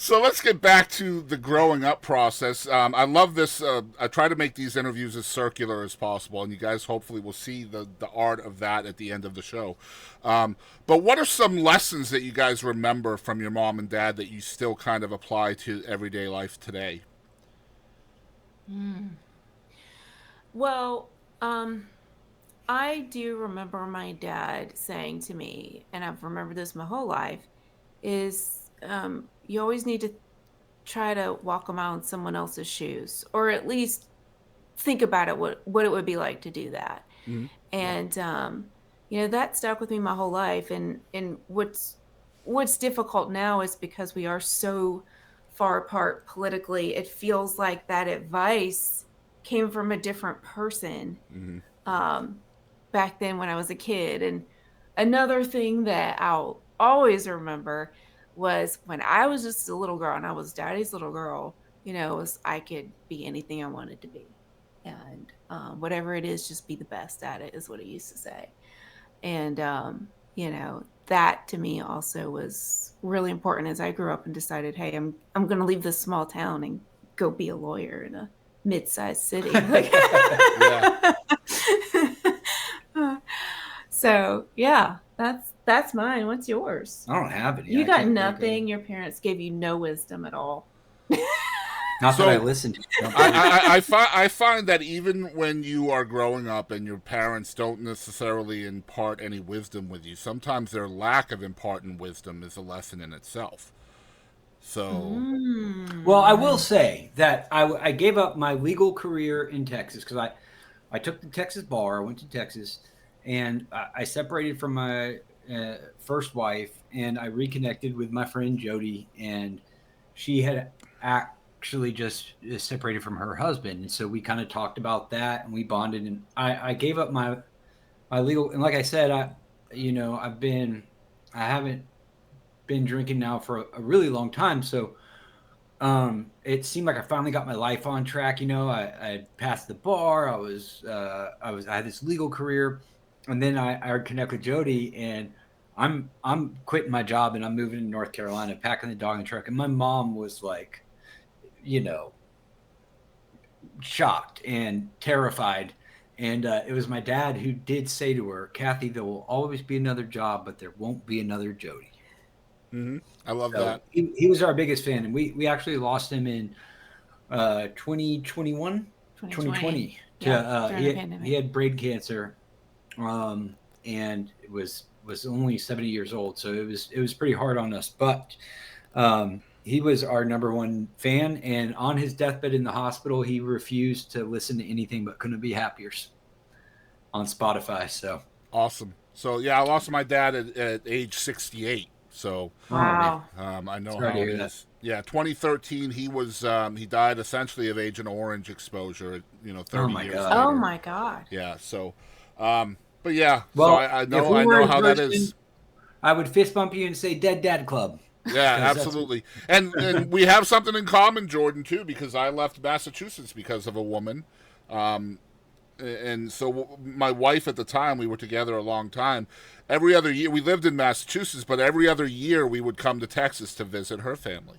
So let's get back to the growing up process. I love this. I try to make these interviews as circular as possible, and you guys hopefully will see the art of that at the end of the show. But what are some lessons that you guys remember from your mom and dad that you still kind of apply to everyday life today? Well, um, I do remember my dad saying to me, and I've remembered this my whole life, is you always need to try to walk a mile in someone else's shoes, or at least think about it, what it would be like to do that. Mm-hmm. Yeah. And that stuck with me my whole life. And what's difficult now is because we are so far apart politically, it feels like that advice came from a different person Mm-hmm. um, back then when I was a kid. And another thing that I'll always remember was when I was just a little girl and I was daddy's little girl, was I could be anything I wanted to be. And whatever it is, just be the best at it, is what he used to say. And, that to me also was really important as I grew up and decided, hey, I'm going to leave this small town and go be a lawyer in a mid-sized city. Like, Yeah. so yeah, that's mine. What's yours? I don't have any. You I got can't think of. nothing. Your parents gave you no wisdom at all. Not that I So listened to. I don't I, think. I find that even when you are growing up and your parents don't necessarily impart any wisdom with you, sometimes their lack of imparting wisdom is a lesson in itself. So, Well, I will Mm. say that I gave up my legal career in Texas because I took the Texas bar. I went to Texas, and I separated from my first wife, and I reconnected with my friend Jody, and she had actually just separated from her husband, and so we kind of talked about that, and we bonded, and I gave up my legal, and like I said, I haven't been drinking now for a really long time, so it seemed like I finally got my life on track. I passed the bar. I had this legal career, and then I connect with Jody, and I'm quitting my job and I'm moving to North Carolina, packing the dog in the truck. And my mom was like, you know, shocked and terrified. And it was my dad who did say to her, Kathy, there will always be another job, but there won't be another Jody. hmm, I love So that. he was our biggest fan, and we actually lost him in 2021, 2020. 2020 to Yeah, during the he pandemic. had brain cancer, and it was only 70 years old, so it was pretty hard on us. But he was our number one fan, and on his deathbed in the hospital, he refused to listen to anything but "Couldn't Be Happier" on Spotify. So, Awesome. So, yeah, I lost my dad at age 68. So, oh man, Wow. I know sorry to how it hear that. is. Yeah, 2013, he died essentially of Agent Orange exposure, Oh 30 my years god. Oh later. my God. Yeah, so, but yeah, so Well, I if know, we I were know in how that person, is. I would fist bump you and say "Dead Dad Club" Yeah, because that's absolutely. And we have something in common, Jordan, too, because I left Massachusetts because of a woman. Um, and so my wife at the time, we were together a long time. Every other year, we lived in Massachusetts, but every other year we would come to Texas to visit her family.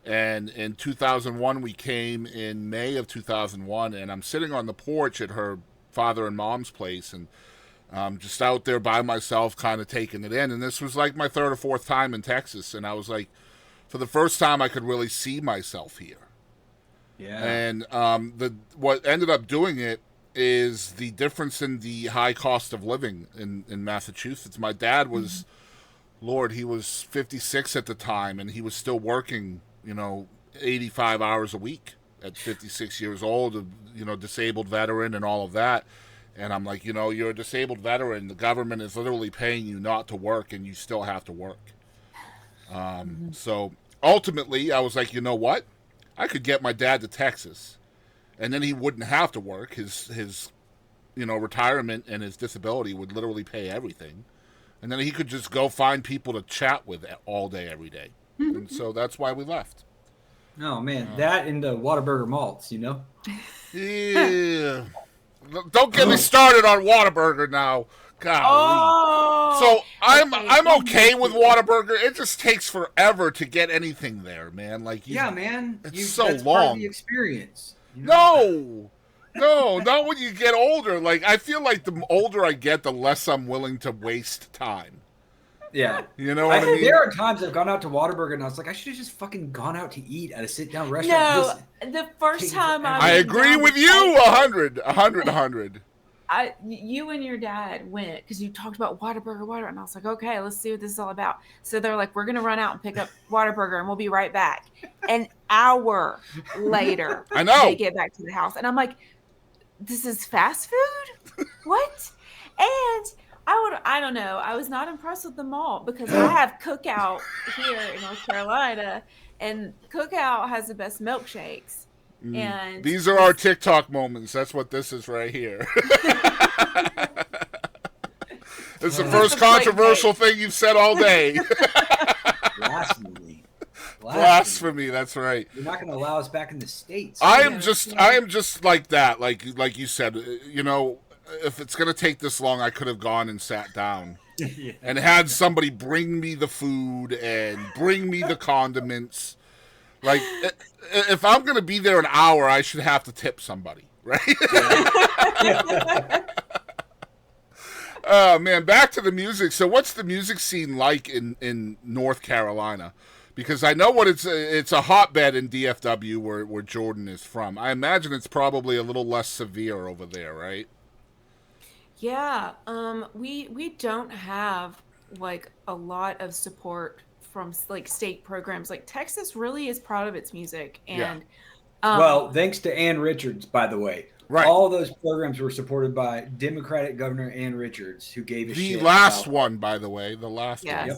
And in 2001, we came in May of 2001, and I'm sitting on the porch at her father and mom's place, and just out there by myself, kind of taking it in. And this was like my third or fourth time in Texas, and I was like, for the first time, I could really see myself here. yeah. And the what ended up doing it is the difference in the high cost of living in Massachusetts. My dad was, Lord, he was 56 at the time, and he was still working, 85 hours a week at 56 years old, disabled veteran and all of that. And I'm like, you're a disabled veteran. The government is literally paying you not to work, and you still have to work. Mhm. So ultimately, I was like, you know what? I could get my dad to Texas, and then he wouldn't have to work. His retirement and his disability would literally pay everything, and then he could just go find people to chat with all day, every day. And so that's why we left. Oh man, that and the Whataburger malts. Yeah. Don't get me started on Whataburger now. Golly. Oh, So I'm okay. okay with Whataburger. It just takes forever to get anything there, man. Like Yeah, man. it's so that's part of long. the experience. You know? No, not when you get older. Like I feel like the older I get, the less I'm willing to waste time. Yeah. You know what I mean? There are times I've gone out to Whataburger and I was like, I should have just fucking gone out to eat at a sit-down restaurant. No, the first time I agree with you 100. You and your dad went because you talked about Whataburger, and I was like, okay, let's see what this is all about. So they're like, we're gonna run out and pick up Whataburger, and we'll be right back. An hour later, I know they get back to the house, and I'm like, this is fast food? What? And I don't know. I was not impressed with the mall because I have Cookout here in North Carolina, and Cookout has the best milkshakes. And these are our TikTok moments. That's what this is right here. It's the first controversial thing you've said all day. Blasphemy. That's right. You're not going to allow us back in the States. I am just like that. Like you said, you know, if it's going to take this long, I could have gone and sat down and had somebody bring me the food and bring me the condiments. Like, if I'm going to be there an hour, I should have to tip somebody, right? Oh, man, back to the music. So what's the music scene like in North Carolina? Because I know what it's a hotbed in DFW where Jordan is from. I imagine it's probably a little less severe over there, right? Yeah, we don't have like a lot of support from like state programs. Like Texas really is proud of its music, and well, thanks to Ann Richards, by the way. Right. All those programs were supported by Democratic Governor Ann Richards, who gave a shit. The last one, by the way, the last one. yes. Yep.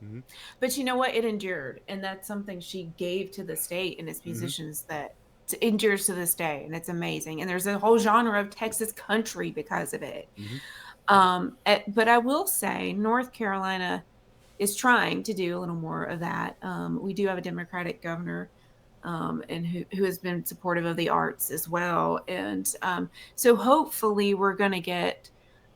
Mm-hmm. But you know what? It endured, and that's something she gave to the state and its musicians that endures to this day, and it's amazing. And there's a whole genre of Texas country because of it. But I will say, North Carolina is trying to do a little more of that. We do have a Democratic governor, and who has been supportive of the arts as well. And so hopefully we're going to get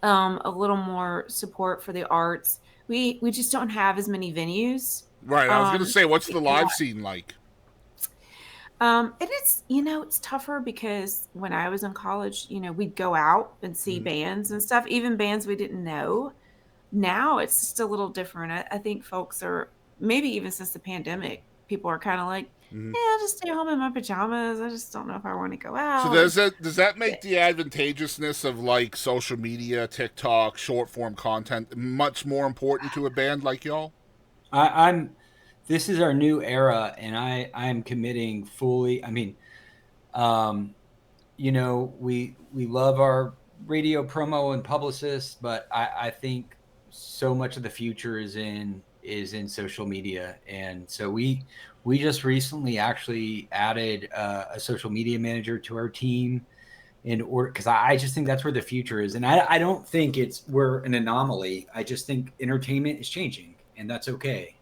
a little more support for the arts. We just don't have as many venues. Right. I was going to say, what's the live scene like? And it's, it's tougher because when I was in college, we'd go out and see bands and stuff, even bands we didn't know. Now it's just a little different. I think folks are, maybe even since the pandemic, people are kind of like, I'll just stay home in my pajamas. I just don't know if I want to go out. So does that make the advantageousness of like social media, TikTok, short form content much more important to a band like y'all? This is our new era, and I'm committing fully. I mean, we love our radio promo and publicists, but I think so much of the future is in social media. And so we just recently actually added a social media manager to our team in order, because I just think that's where the future is. And I don't think we're an anomaly. I just think entertainment is changing, and that's okay.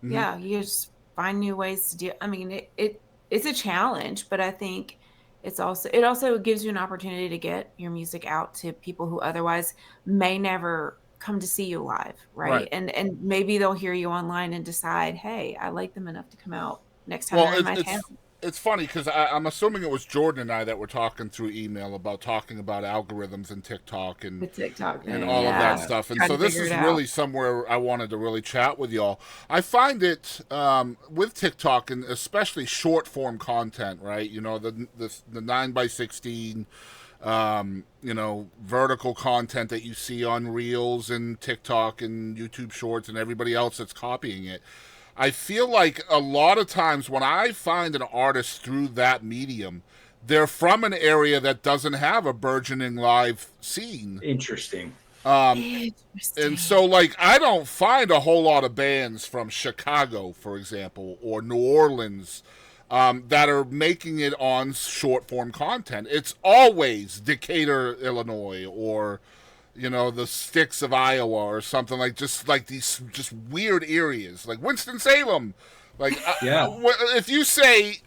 Yeah, you just find new ways to do. I mean, it's a challenge, but I think it also gives you an opportunity to get your music out to people who otherwise may never come to see you live, right? And maybe they'll hear you online and decide, hey, I like them enough to come out next time they're in my town. It's funny because I'm assuming it was Jordan and I that were talking through email about algorithms and TikTok and all of that stuff. And so this is really somewhere I wanted to really chat with y'all. I find it with TikTok, and especially short form content, right? The 9x16, vertical content that you see on Reels and TikTok and YouTube Shorts and everybody else that's copying it. I feel like a lot of times when I find an artist through that medium, they're from an area that doesn't have a burgeoning live scene. Interesting. And so, like, I don't find a whole lot of bands from Chicago, for example, or New Orleans that are making it on short form content. It's always Decatur, Illinois, or the sticks of Iowa or something, like just like these just weird areas, like Winston-Salem. Like, if you say,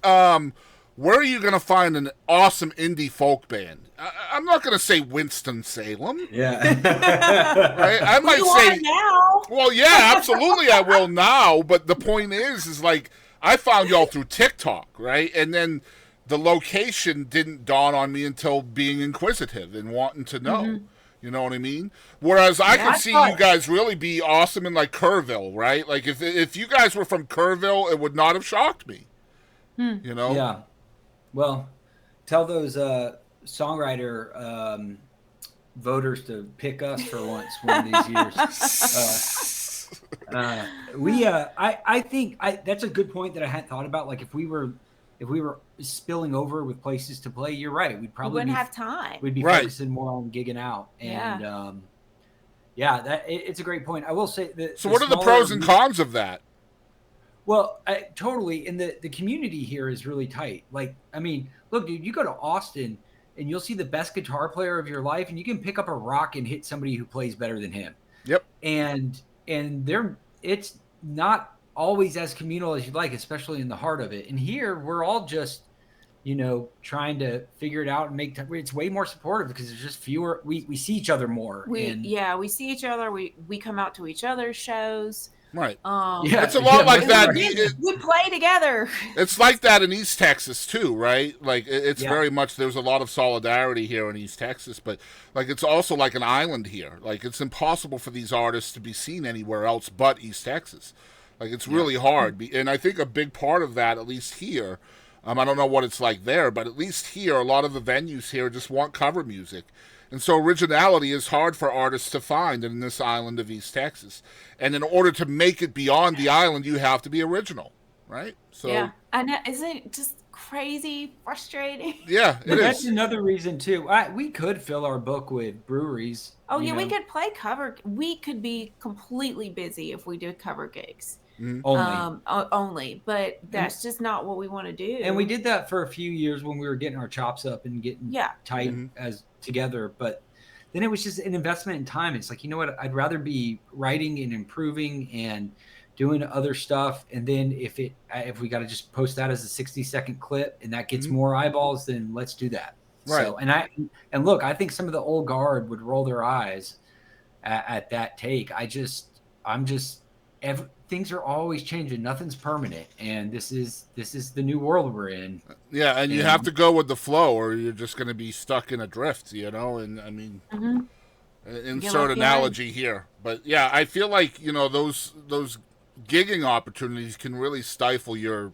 where are you going to find an awesome indie folk band? I'm not going to say Winston-Salem. Yeah. Right? I might You say are now. well, yeah, absolutely, I will now. But the point is like I found y'all through TikTok, right? And then the location didn't dawn on me until being inquisitive and wanting to know. Mm-hmm. You know what I mean? Whereas I Yeah, could see you guys really be awesome in like Kerrville, right? Like if you guys were from Kerrville, it would not have shocked me. You know? Yeah. Well, tell those songwriter voters to pick us for once one of these years. I think that's a good point that I hadn't thought about. Like if we were spilling over with places to play, you're right. We'd We probably wouldn't have time. we'd be Right. focusing more on gigging out. And Yeah. it's a great point. I will say that. So what are the pros and cons of that? Well, totally. And the community here is really tight. Like, I mean, look, dude, you go to Austin and you'll see the best guitar player of your life, and you can pick up a rock and hit somebody who plays better than him. Yep. And it's not always as communal as you'd like, especially in the heart of it. And here we're all just, trying to figure it out and it's way more supportive because there's just fewer, we see each other more. We see each other. We come out to each other's shows. Right. Yeah, It's a lot like that. We play together. It's like that in East Texas too, right? Like it's Yeah. very much there's a lot of solidarity here in East Texas, but like it's also like an island here. Like it's impossible for these artists to be seen anywhere else but East Texas. Like it's really hard, and I think a big part of that, at least here, I don't know what it's like there, but at least here, a lot of the venues here just want cover music. And so originality is hard for artists to find in this island of East Texas. And in order to make it beyond the island, you have to be original, right? So Yeah, I know. Isn't it just crazy, frustrating? yeah, But it that's is. another reason too. We could fill our book with breweries. Oh yeah, we know, could play cover. We could be completely busy if we did cover gigs. only. Only, but that's just not what we want to do. And we did that for a few years when we were getting our chops up and getting Yeah. tight as together. But then it was just an investment in time. It's like, you know what? I'd rather be writing and improving and doing other stuff. And then if we got to just post that as a 60-second clip and that gets more eyeballs, then let's do that. Right. So, and look, I think some of the old guard would roll their eyes at that take. Things are always changing. Nothing's permanent, and this is the new world we're in. Yeah, and you have to go with the flow, or you're just going to be stuck in a drift, And I mean, insert analogy here, but yeah, I feel like those gigging opportunities can really stifle your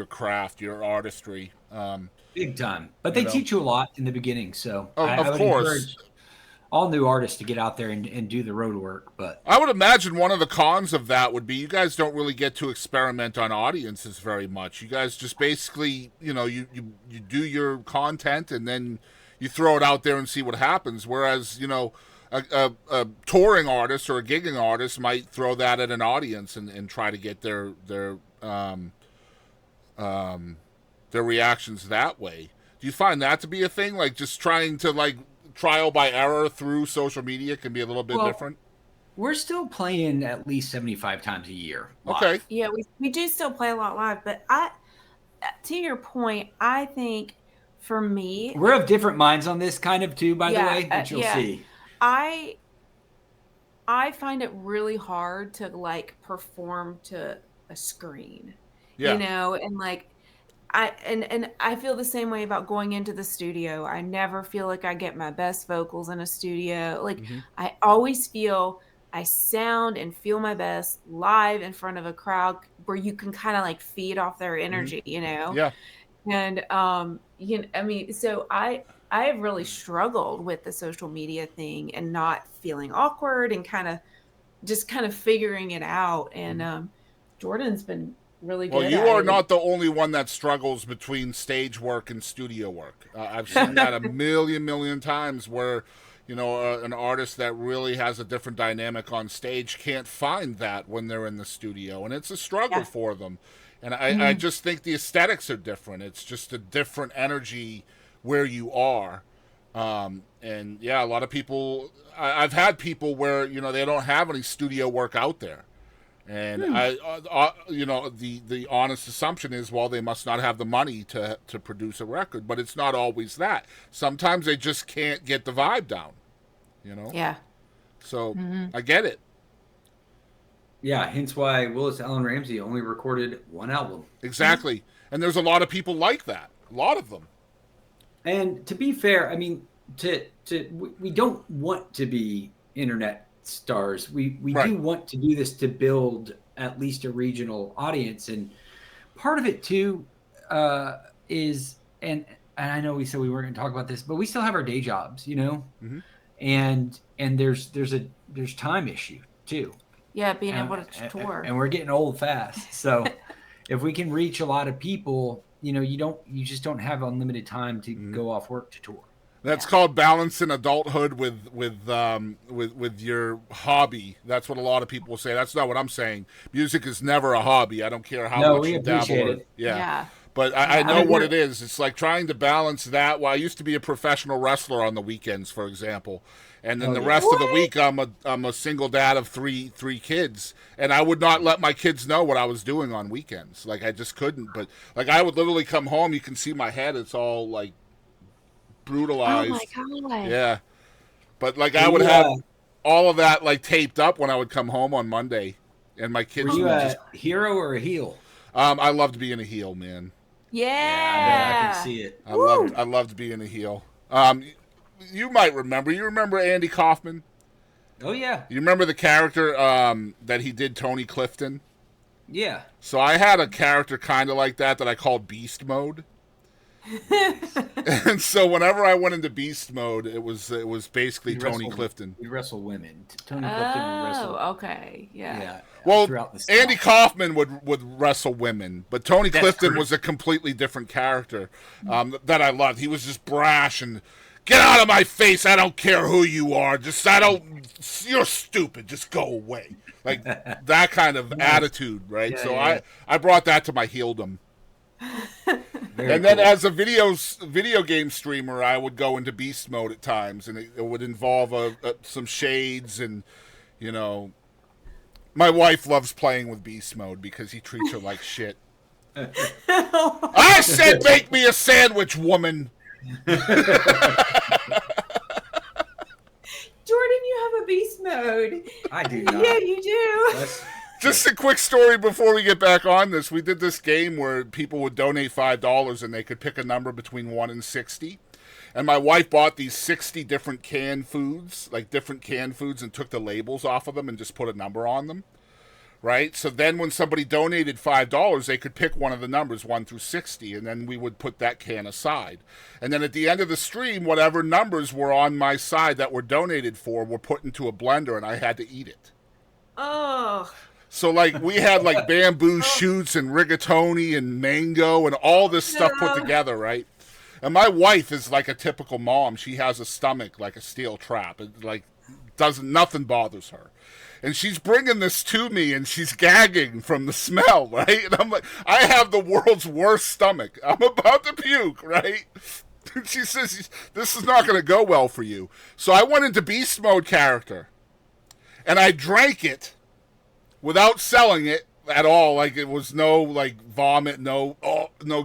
craft, your artistry. Big time. But they teach you a lot in the beginning, so I of would course. encourage all new artists to get out there and do the road work. But I would imagine one of the cons of that would be you guys don't really get to experiment on audiences very much. You guys just basically, you do your content and then you throw it out there and see what happens. Whereas, a touring artist or a gigging artist might throw that at an audience and try to get their reactions that way. Do you find that to be a thing? Like just trying to trial by error through social media can be a little bit different? we're still playing at least 75 times a year. Live. Okay. Yeah, we do still play a lot live, but to your point, I think for me, We're of different minds on this kind of too, by the Yeah, way, which you'll yeah. see. I find it really hard to perform to a screen. Yeah. And I feel the same way about going into the studio. I never feel like I get my best vocals in a studio. I always feel I sound and feel my best live in front of a crowd where you can kind of feed off their energy, Yeah. And so I have really struggled with the social media thing and not feeling awkward and kind of figuring it out. And Jordan's been really good. Well, you at are it. not the only one that struggles between stage work and studio work. I've seen that a million times where, an artist that really has a different dynamic on stage can't find that when they're in the studio. And it's a struggle for them. And I just think the aesthetics are different. It's just a different energy where you are. And yeah, a lot of people, I've had people where, they don't have any studio work out there. And the honest assumption is, well, they must not have the money to produce a record, but it's not always that. Sometimes they just can't get the vibe down, Yeah. So I get it. Yeah, hence why Willis Allen Ramsey only recorded one album. Exactly. And there's a lot of people like that. A lot of them. And to be fair, I mean, we don't want to be internet stars. We Right. do want to do this to build at least a regional audience. And part of it too is, and I know we said we weren't going to talk about this, but we still have our day jobs, Mhm. and there's time issue too. Yeah, being able to tour. And we're getting old fast. So if we can reach a lot of people, you just don't have unlimited time to go off work to tour. That's called balancing adulthood with your hobby. That's what a lot of people say. That's not what I'm saying. Music is never a hobby. I don't care how much we you dabble. appreciate it. Yeah. But I know what it is. It's like trying to balance that. Well, I used to be a professional wrestler on the weekends, for example. And then the rest of the week, I'm a single dad of three kids, and I would not let my kids know what I was doing on weekends. Like, I just couldn't. But like, I would literally come home. You can see my head; it's all like brutalized. Oh my God. Yeah, but like, I would have all of that like taped up when I would come home on Monday, and my kids. Were you would a just, hero or a heel? I loved being a heel, man. Yeah. I can see it. I loved being a heel. You might remember. You remember Andy Kaufman? Oh yeah. You remember the character that he did, Tony Clifton? Yeah. So I had a character kind of like that I called Beast Mode. And so whenever I went into Beast Mode, it was basically Tony Clifton. We wrestle women. Tony Clifton would wrestle. Oh, okay. Yeah. Well, throughout the Andy South. Kaufman would wrestle women, but Tony That's Clifton correct. was a completely different character that I loved. He was just brash and get out of my face. I don't care who you are. You're stupid. Just go away. Like that kind of attitude, right? Yeah, so yeah. I brought that to my heeldom. Very And then cool. as a video game streamer, I would go into beast mode at times, and it would involve some shades and, my wife loves playing with beast mode because he treats her like shit. I said make me a sandwich, woman. Jordan, you have a beast mode. I do not. Yeah, you do. That's- Just a quick story before we get back on this. We did this game where people would donate $5 and they could pick a number between 1 and 60. And my wife bought these 60 different canned foods, and took the labels off of them and just put a number on them. Right? So then when somebody donated $5, they could pick one of the numbers, 1 through 60, and then we would put that can aside. And then at the end of the stream, whatever numbers were on my side that were donated for were put into a blender, and I had to eat it. Oh. So, like, we had, like, bamboo shoots and rigatoni and mango and all this stuff put together, right? And my wife is like a typical mom. She has a stomach like a steel trap. It, like, nothing bothers her. And she's bringing this to me, and she's gagging from the smell, right? And I'm like, I have the world's worst stomach. I'm about to puke, right? And she says, this is not going to go well for you. So I went into beast mode character, and I drank it without selling it at all. Like, it was no, like, vomit, no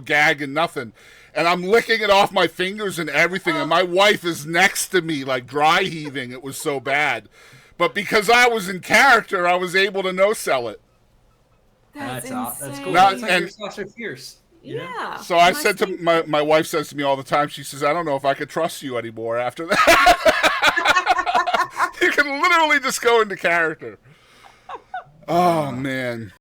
gag and nothing. And I'm licking it off my fingers and everything, and my wife is next to me, like, dry heaving. It was so bad. But because I was in character, I was able to no-sell it. That's That's cool. insane. Not- That's like and- you're Sasha Fierce. You know? Yeah. So I My said to same- my wife says to me all the time, she says, I don't know if I could trust you anymore after that. You can literally just go into character. Oh, man.